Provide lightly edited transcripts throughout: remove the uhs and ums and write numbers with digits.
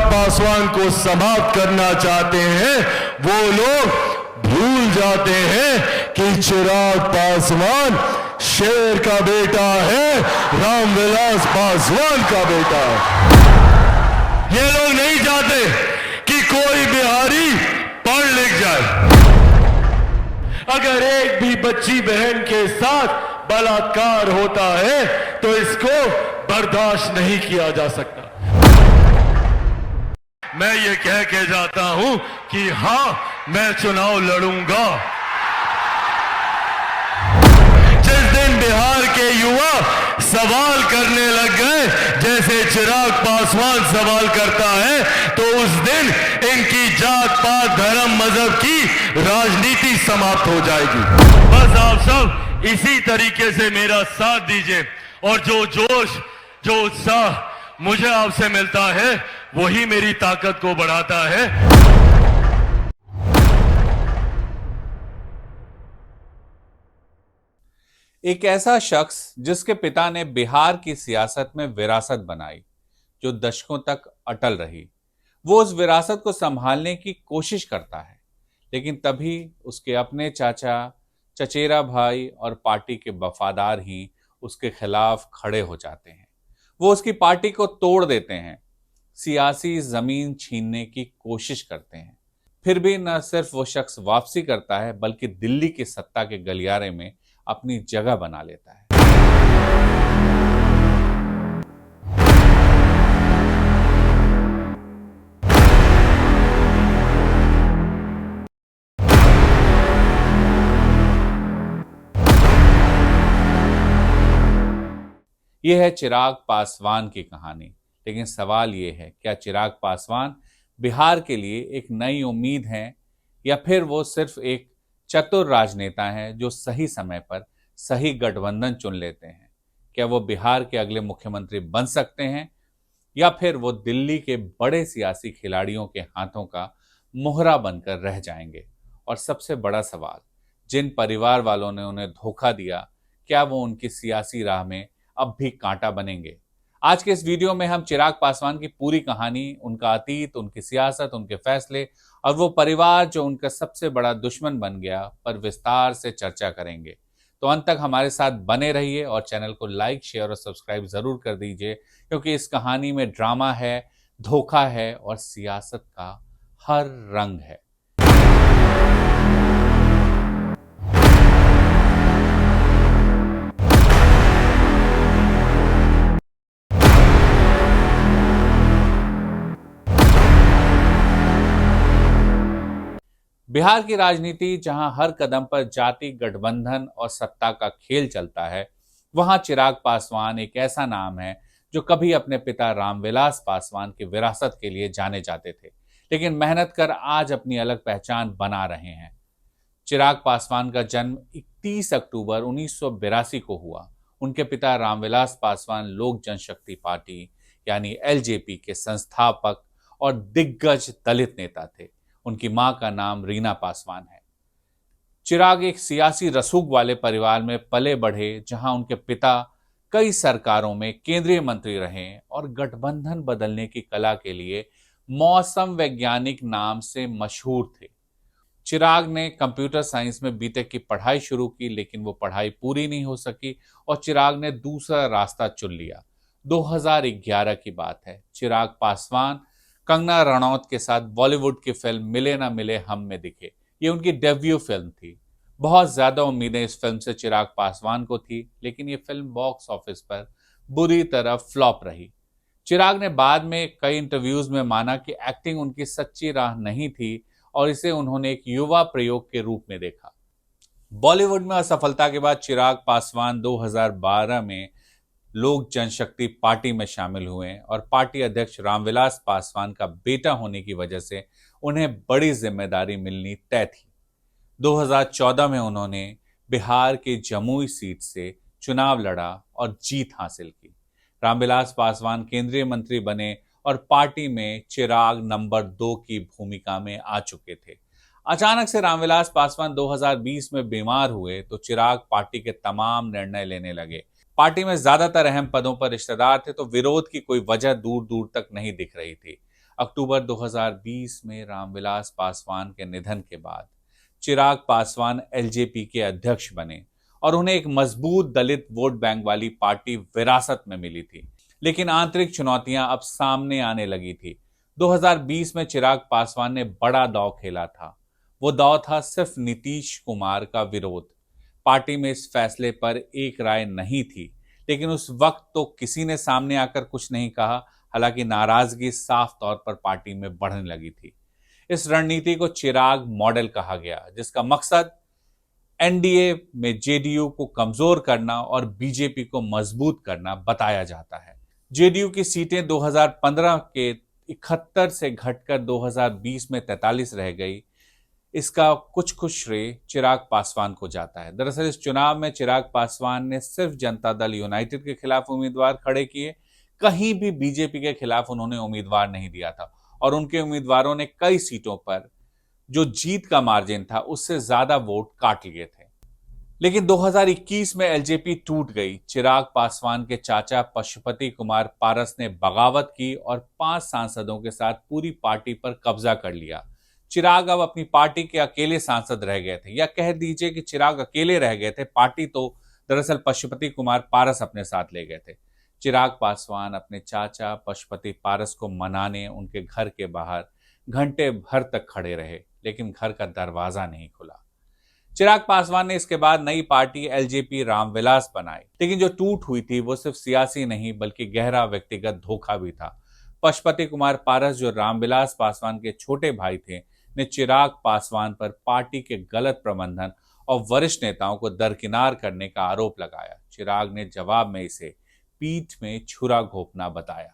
पासवान को समाप्त करना चाहते हैं, वो लोग भूल जाते हैं कि चिराग पासवान शेर का बेटा है, रामविलास पासवान का बेटा है। ये लोग नहीं चाहते कि कोई बिहारी पढ़ लिख जाए। अगर एक भी बच्ची बहन के साथ बलात्कार होता है तो इसको बर्दाश्त नहीं किया जा सकता। मैं ये कह के जाता हूं कि हां, मैं चुनाव लड़ूंगा। जिस दिन बिहार के युवा सवाल करने लग गए जैसे चिराग पासवान सवाल करता है, तो उस दिन इनकी जात पात धर्म मजहब की राजनीति समाप्त हो जाएगी। बस आप सब इसी तरीके से मेरा साथ दीजिए, और जो जोश जो उत्साह मुझे आपसे मिलता है वही मेरी ताकत को बढ़ाता है। एक ऐसा शख्स जिसके पिता ने बिहार की सियासत में विरासत बनाई जो दशकों तक अटल रही, वो उस विरासत को संभालने की कोशिश करता है, लेकिन तभी उसके अपने चाचा, चचेरा भाई और पार्टी के वफादार ही उसके खिलाफ खड़े हो जाते हैं। वो उसकी पार्टी को तोड़ देते हैं, सियासी जमीन छीनने की कोशिश करते हैं। फिर भी न सिर्फ वो शख्स वापसी करता है, बल्कि दिल्ली की सत्ता के गलियारे में अपनी जगह बना लेता है। यह है चिराग पासवान की कहानी। लेकिन सवाल यह है, क्या चिराग पासवान बिहार के लिए एक नई उम्मीद है, या फिर वो सिर्फ एक चतुर राजनेता हैं जो सही समय पर सही गठबंधन चुन लेते हैं? क्या वो बिहार के अगले मुख्यमंत्री बन सकते हैं, या फिर वो दिल्ली के बड़े सियासी खिलाड़ियों के हाथों का मोहरा बनकर रह जाएंगे? और सबसे बड़ा सवाल, जिन परिवार वालों ने उन्हें धोखा दिया, क्या वो उनकी सियासी राह में अब भी कांटा बनेंगे? आज के इस वीडियो में हम चिराग पासवान की पूरी कहानी, उनका अतीत, उनकी सियासत, उनके फैसले और वो परिवार जो उनका सबसे बड़ा दुश्मन बन गया पर विस्तार से चर्चा करेंगे। तो अंत तक हमारे साथ बने रहिए और चैनल को लाइक, शेयर और सब्सक्राइब जरूर कर दीजिए, क्योंकि इस कहानी में ड्रामा है, धोखा है और सियासत का हर रंग है। बिहार की राजनीति जहां हर कदम पर जाति गठबंधन और सत्ता का खेल चलता है, वहां चिराग पासवान एक ऐसा नाम है जो कभी अपने पिता रामविलास पासवान की विरासत के लिए जाने जाते थे, लेकिन मेहनत कर आज अपनी अलग पहचान बना रहे हैं। चिराग पासवान का जन्म 31 अक्टूबर 1982 को हुआ। उनके पिता रामविलास पासवान लोक जनशक्ति पार्टी यानी एलजेपी के संस्थापक और दिग्गज दलित नेता थे। उनकी मां का नाम रीना पासवान है। चिराग एक सियासी रसूख वाले परिवार में पले बढ़े, जहां उनके पिता कई सरकारों में केंद्रीय मंत्री रहे और गठबंधन बदलने की कला के लिए मौसम वैज्ञानिक नाम से मशहूर थे। चिराग ने कंप्यूटर साइंस में बीटेक की पढ़ाई शुरू की, लेकिन वो पढ़ाई पूरी नहीं हो सकी और चिराग ने दूसरा रास्ता चुन लिया। 2011 की बात है। चिराग पासवान कंगना रनौत के साथ बॉलीवुड की फिल्म मिले ना मिले हम में दिखे। ये उनकी डेब्यू फिल्म थी। बहुत ज्यादा उम्मीदें इस फिल्म से चिराग पासवान को थी, लेकिन ये फिल्म बॉक्स ऑफिस पर बुरी तरह फ्लॉप रही। चिराग ने बाद में कई इंटरव्यूज में माना कि एक्टिंग उनकी सच्ची राह नहीं थी और इसे उन्होंने एक युवा प्रयोग के रूप में देखा। बॉलीवुड में असफलता के बाद चिराग पासवान 2012 में लोक जनशक्ति पार्टी में शामिल हुए और पार्टी अध्यक्ष रामविलास पासवान का बेटा होने की वजह से उन्हें बड़ी जिम्मेदारी मिलनी तय थी। 2014 में उन्होंने बिहार की जमुई सीट से चुनाव लड़ा और जीत हासिल की। रामविलास पासवान केंद्रीय मंत्री बने और पार्टी में चिराग नंबर 2 की भूमिका में आ चुके थे। अचानक से रामविलास पासवान 2020 में बीमार हुए तो चिराग पार्टी के तमाम निर्णय लेने लगे। पार्टी में ज्यादातर अहम पदों पर रिश्तेदार थे, तो विरोध की कोई वजह दूर दूर तक नहीं दिख रही थी। अक्टूबर 2020 में रामविलास पासवान के निधन के बाद चिराग पासवान एलजेपी के अध्यक्ष बने और उन्हें एक मजबूत दलित वोट बैंक वाली पार्टी विरासत में मिली थी। लेकिन आंतरिक चुनौतियां अब सामने आने लगी थी। 2020 में चिराग पासवान ने बड़ा दांव खेला था। वो दांव था सिर्फ नीतीश कुमार का विरोध। पार्टी में इस फैसले पर एक राय नहीं थी, लेकिन उस वक्त तो किसी ने सामने आकर कुछ नहीं कहा। हालांकि नाराजगी साफ तौर पर पार्टी में बढ़ने लगी थी। इस रणनीति को चिराग मॉडल कहा गया, जिसका मकसद एनडीए में जेडीयू को कमजोर करना और बीजेपी को मजबूत करना बताया जाता है। जेडीयू की सीटें 2015 के 71 से घटकर 2020 में 43 रह गई। इसका कुछ श्रेय चिराग पासवान को जाता है। दरअसल इस चुनाव में चिराग पासवान ने सिर्फ जनता दल यूनाइटेड के खिलाफ उम्मीदवार खड़े किए, कहीं भी बीजेपी के खिलाफ उन्होंने उम्मीदवार नहीं दिया था और उनके उम्मीदवारों ने कई सीटों पर जो जीत का मार्जिन था उससे ज्यादा वोट काट लिए थे। लेकिन 2021 में एलजेपी टूट गई। चिराग पासवान के चाचा पशुपति कुमार पारस ने बगावत की और 5 सांसदों के साथ पूरी पार्टी पर कब्जा कर लिया। चिराग अब अपनी पार्टी के अकेले सांसद रह गए थे, या कह दीजिए कि चिराग अकेले रह गए थे। पार्टी तो दरअसल पशुपति कुमार पारस अपने साथ ले गए थे। चिराग पासवान अपने चाचा पशुपति पारस को मनाने उनके घर के बाहर घंटे भर तक खड़े रहे, लेकिन घर का दरवाजा नहीं खुला। चिराग पासवान ने इसके बाद नई पार्टी एलजेपी रामविलास बनाई, लेकिन जो टूट हुई थी वो सिर्फ सियासी नहीं बल्कि गहरा व्यक्तिगत धोखा भी था। पशुपति कुमार पारस, जो रामविलास पासवान के छोटे भाई थे, ने चिराग पासवान पर पार्टी के गलत प्रबंधन और वरिष्ठ नेताओं को दरकिनार करने का आरोप लगाया। चिराग ने जवाब में इसे पीठ में छुरा घोंपना बताया।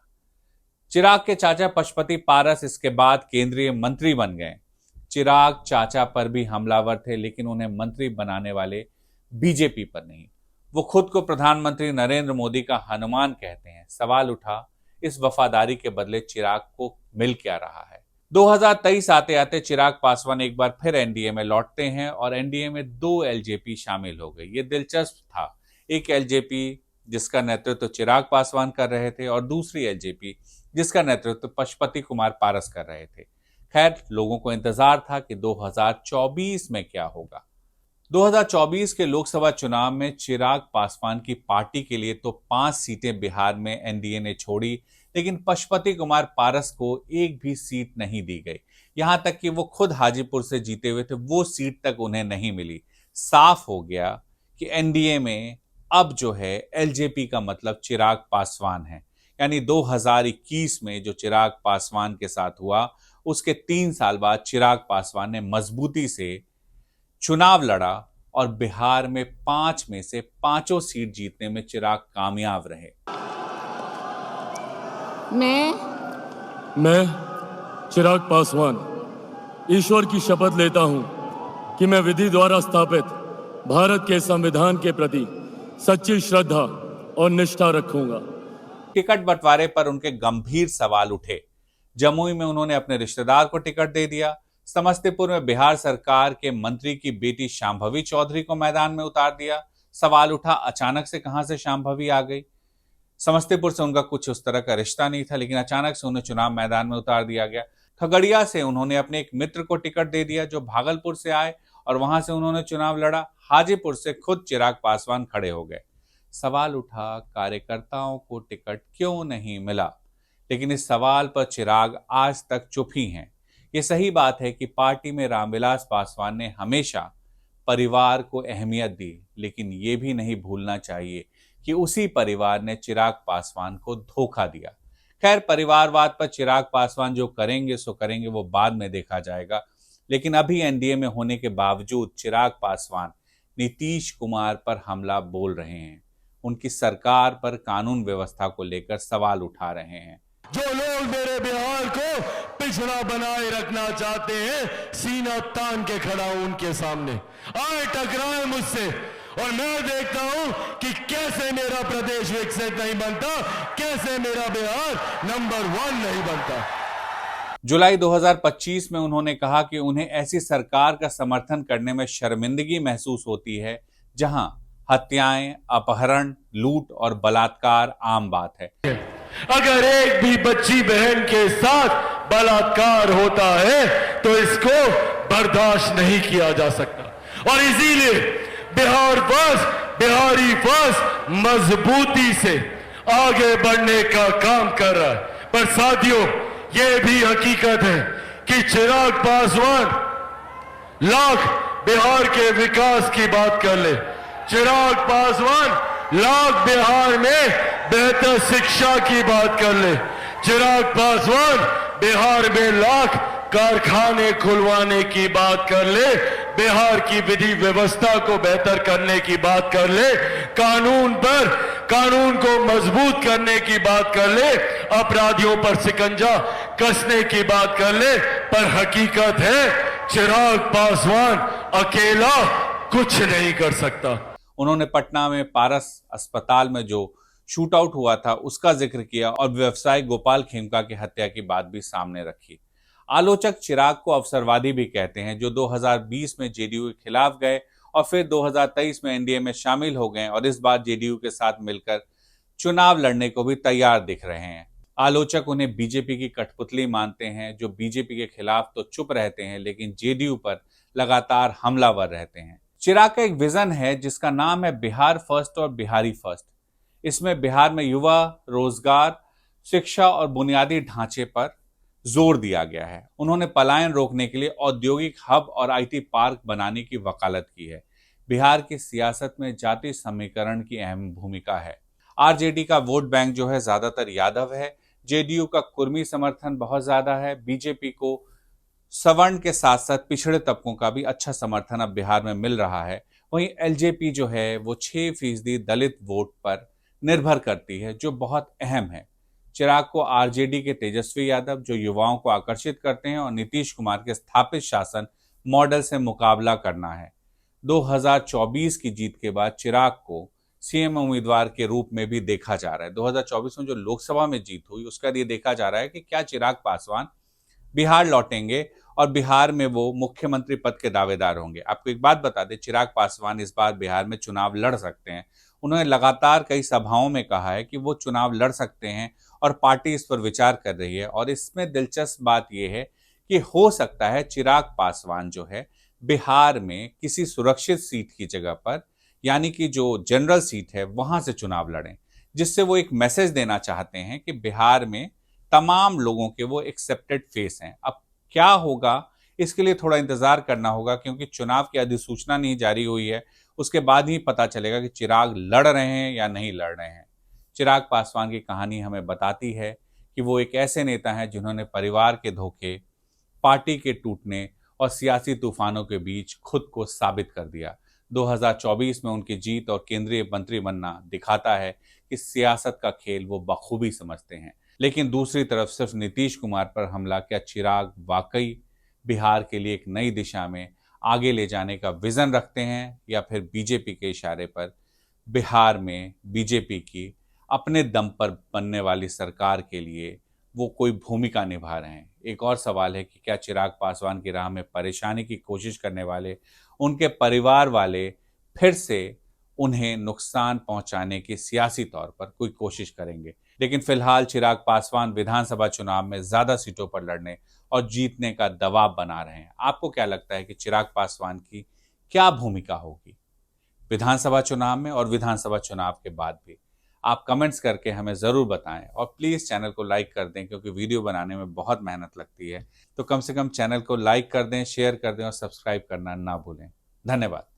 चिराग के चाचा पशुपति पारस इसके बाद केंद्रीय मंत्री बन गए। चिराग चाचा पर भी हमलावर थे, लेकिन उन्हें मंत्री बनाने वाले बीजेपी पर नहीं। वो खुद को प्रधानमंत्री नरेंद्र मोदी का हनुमान कहते हैं। सवाल उठा, इस वफादारी के बदले चिराग को मिल क्या रहा है? 2023 आते आते चिराग पासवान एक बार फिर एनडीए में लौटते हैं और एनडीए में 2 एलजेपी शामिल हो गई। ये दिलचस्प था। एक एलजेपी जिसका नेतृत्व चिराग पासवान कर रहे थे और दूसरी एलजेपी जिसका नेतृत्व पशुपति कुमार पारस कर रहे थे। खैर, लोगों को इंतजार था कि 2024 में क्या होगा। 2024 के लोकसभा चुनाव में चिराग पासवान की पार्टी के लिए तो 5 सीटें बिहार में एनडीए ने छोड़ी, लेकिन पशुपति कुमार पारस को एक भी सीट नहीं दी गई। यहां तक कि वो खुद हाजीपुर से जीते हुए थे, वो सीट तक उन्हें नहीं मिली। साफ हो गया कि एनडीए में अब जो है एलजेपी का मतलब चिराग पासवान है। यानी 2021 में जो चिराग पासवान के साथ हुआ, उसके 3 साल बाद चिराग पासवान ने मजबूती से चुनाव लड़ा और बिहार में 5 में से 5 सीट जीतने में चिराग कामयाब रहे। मैं चिराग पासवान ईश्वर की शपथ लेता हूं कि मैं विधि द्वारा स्थापित भारत के संविधान के प्रति सच्ची श्रद्धा और निष्ठा रखूंगा। टिकट बंटवारे पर उनके गंभीर सवाल उठे। जमुई में उन्होंने अपने रिश्तेदार को टिकट दे दिया। समस्तीपुर में बिहार सरकार के मंत्री की बेटी शांभवी चौधरी को मैदान में उतार दिया। सवाल उठा, अचानक से कहां से शांभवी आ गई? समस्तीपुर से उनका कुछ उस तरह का रिश्ता नहीं था, लेकिन अचानक से उन्हें चुनाव मैदान में उतार दिया गया। खगड़िया से उन्होंने अपने एक मित्र को टिकट दे दिया जो भागलपुर से आए और वहां से उन्होंने चुनाव लड़ा। हाजीपुर से खुद चिराग पासवान खड़े हो गए। सवाल उठा, कार्यकर्ताओं को टिकट क्यों नहीं मिला? लेकिन इस सवाल पर चिराग आज तक चुप ही हैं। ये सही बात है कि पार्टी में रामविलास पासवान ने हमेशा परिवार को अहमियत दी, लेकिन ये भी नहीं भूलना चाहिए कि उसी परिवार ने चिराग पासवान को धोखा दिया। खैर, परिवारवाद पर चिराग पासवान जो करेंगे सो करेंगे, वो बाद में देखा जाएगा। लेकिन अभी एनडीए में होने के बावजूद चिराग पासवान नीतीश कुमार पर हमला बोल रहे हैं। उनकी सरकार पर कानून व्यवस्था को लेकर सवाल उठा रहे हैं। जो लोग मेरे बिहार को पिछड़ा बनाए रखना चाहते हैं, सीना तान के खड़ा हूं उनके सामने। आए टकराए मुझसे और मैं देखता हूं कि कैसे मेरा प्रदेश विकसित नहीं बनता, कैसे मेरा बिहार नंबर 1 नहीं बनता। जुलाई 2025 में उन्होंने कहा कि उन्हें ऐसी सरकार का समर्थन करने में शर्मिंदगी महसूस होती है जहां हत्याएं, अपहरण, लूट और बलात्कार आम बात है। अगर एक भी बच्ची बहन के साथ बलात्कार होता है तो इसको बर्दाश्त नहीं किया जा सकता। और इसीलिए बिहार फर्स्ट, बिहारी फर्स्ट मजबूती से आगे बढ़ने का काम कर रहा है। पर साथियों, यह भी हकीकत है कि चिराग पासवान लाख बिहार के विकास की बात कर ले, चिराग पासवान लाख बिहार में बेहतर शिक्षा की बात कर ले, चिराग पासवान बिहार में लाख कारखाने खुलवाने की बात कर ले, बिहार की विधि व्यवस्था को बेहतर करने की बात कर ले, कानून को मजबूत करने की बात कर ले, अपराधियों पर शिकंजा कसने की बात कर ले। पर हकीकत है चिराग पासवान अकेला कुछ नहीं कर सकता। उन्होंने पटना में पारस अस्पताल में जो शूट आउट हुआ था उसका जिक्र किया और व्यवसायी गोपाल खेमका की हत्या की बात भी सामने रखी। आलोचक चिराग को अवसरवादी भी कहते हैं, जो 2020 में जेडीयू के खिलाफ गए और फिर 2023 में एनडीए में शामिल हो गए और इस बार जेडीयू के साथ मिलकर चुनाव लड़ने को भी तैयार दिख रहे हैं। आलोचक उन्हें बीजेपी की कठपुतली मानते हैं, जो बीजेपी के खिलाफ तो चुप रहते हैं लेकिन जेडीयू पर लगातार हमलावर रहते हैं। चिराग का एक विजन है जिसका नाम है बिहार फर्स्ट और बिहारी फर्स्ट। इसमें बिहार में युवा, रोजगार, शिक्षा और बुनियादी ढांचे पर जोर दिया गया है। उन्होंने पलायन रोकने के लिए औद्योगिक हब और आईटी पार्क बनाने की वकालत की है। बिहार की सियासत में जाति समीकरण की अहम भूमिका है। आरजेडी का वोट बैंक जो है ज्यादातर यादव है, जेडीयू का कुर्मी समर्थन बहुत ज्यादा है, बीजेपी को सवर्ण के साथ साथ पिछड़े तबकों का भी अच्छा समर्थन अब बिहार में मिल रहा है। वहीं एलजेपी जो है वो 6% दलित वोट पर निर्भर करती है, जो बहुत अहम है। चिराग को आरजेडी के तेजस्वी यादव, जो युवाओं को आकर्षित करते हैं, और नीतीश कुमार के स्थापित शासन मॉडल से मुकाबला करना है। 2024 की जीत के बाद चिराग को सीएम उम्मीदवार के रूप में भी देखा जा रहा है। 2024 में जो लोकसभा में जीत हुई उसका ये देखा जा रहा है कि क्या चिराग पासवान बिहार लौटेंगे और बिहार में वो मुख्यमंत्री पद के दावेदार होंगे। आपको एक बात बता दें, चिराग पासवान इस बार बिहार में चुनाव लड़ सकते हैं। उन्होंने लगातार कई सभाओं में कहा है कि वो चुनाव लड़ सकते हैं और पार्टी इस पर विचार कर रही है। और इसमें दिलचस्प बात यह है कि हो सकता है चिराग पासवान जो है बिहार में किसी सुरक्षित सीट की जगह पर, यानी कि जो जनरल सीट है वहां से चुनाव लड़ें, जिससे वो एक मैसेज देना चाहते हैं कि बिहार में तमाम लोगों के वो एक्सेप्टेड फेस हैं। अब क्या होगा इसके लिए थोड़ा इंतजार करना होगा, क्योंकि चुनाव की अधिसूचना नहीं जारी हुई है। उसके बाद ही पता चलेगा कि चिराग लड़ रहे हैं या नहीं लड़ रहे हैं। चिराग पासवान की कहानी हमें बताती है कि वो एक ऐसे नेता हैं जिन्होंने परिवार के धोखे, पार्टी के टूटने और सियासी तूफानों के बीच खुद को साबित कर दिया। 2024 में उनकी जीत और केंद्रीय मंत्री बनना दिखाता है कि सियासत का खेल वो बखूबी समझते हैं। लेकिन दूसरी तरफ सिर्फ नीतीश कुमार पर हमला, क्या चिराग वाकई बिहार के लिए एक नई दिशा में आगे ले जाने का विजन रखते हैं, या फिर बीजेपी के इशारे पर बिहार में बीजेपी की अपने दम पर बनने वाली सरकार के लिए वो कोई भूमिका निभा रहे हैं। एक और सवाल है कि क्या चिराग पासवान की राह में परेशानी की कोशिश करने वाले उनके परिवार वाले फिर से उन्हें नुकसान पहुंचाने की सियासी तौर पर कोई कोशिश करेंगे। लेकिन फिलहाल चिराग पासवान विधानसभा चुनाव में ज्यादा सीटों पर लड़ने और जीतने का दबाव बना रहे हैं। आपको क्या लगता है कि चिराग पासवान की क्या भूमिका होगी विधानसभा चुनाव में और विधानसभा चुनाव के बाद भी? आप कमेंट्स करके हमें ज़रूर बताएं और प्लीज़ चैनल को लाइक कर दें, क्योंकि वीडियो बनाने में बहुत मेहनत लगती है। तो कम से कम चैनल को लाइक कर दें, शेयर कर दें और सब्सक्राइब करना ना भूलें। धन्यवाद।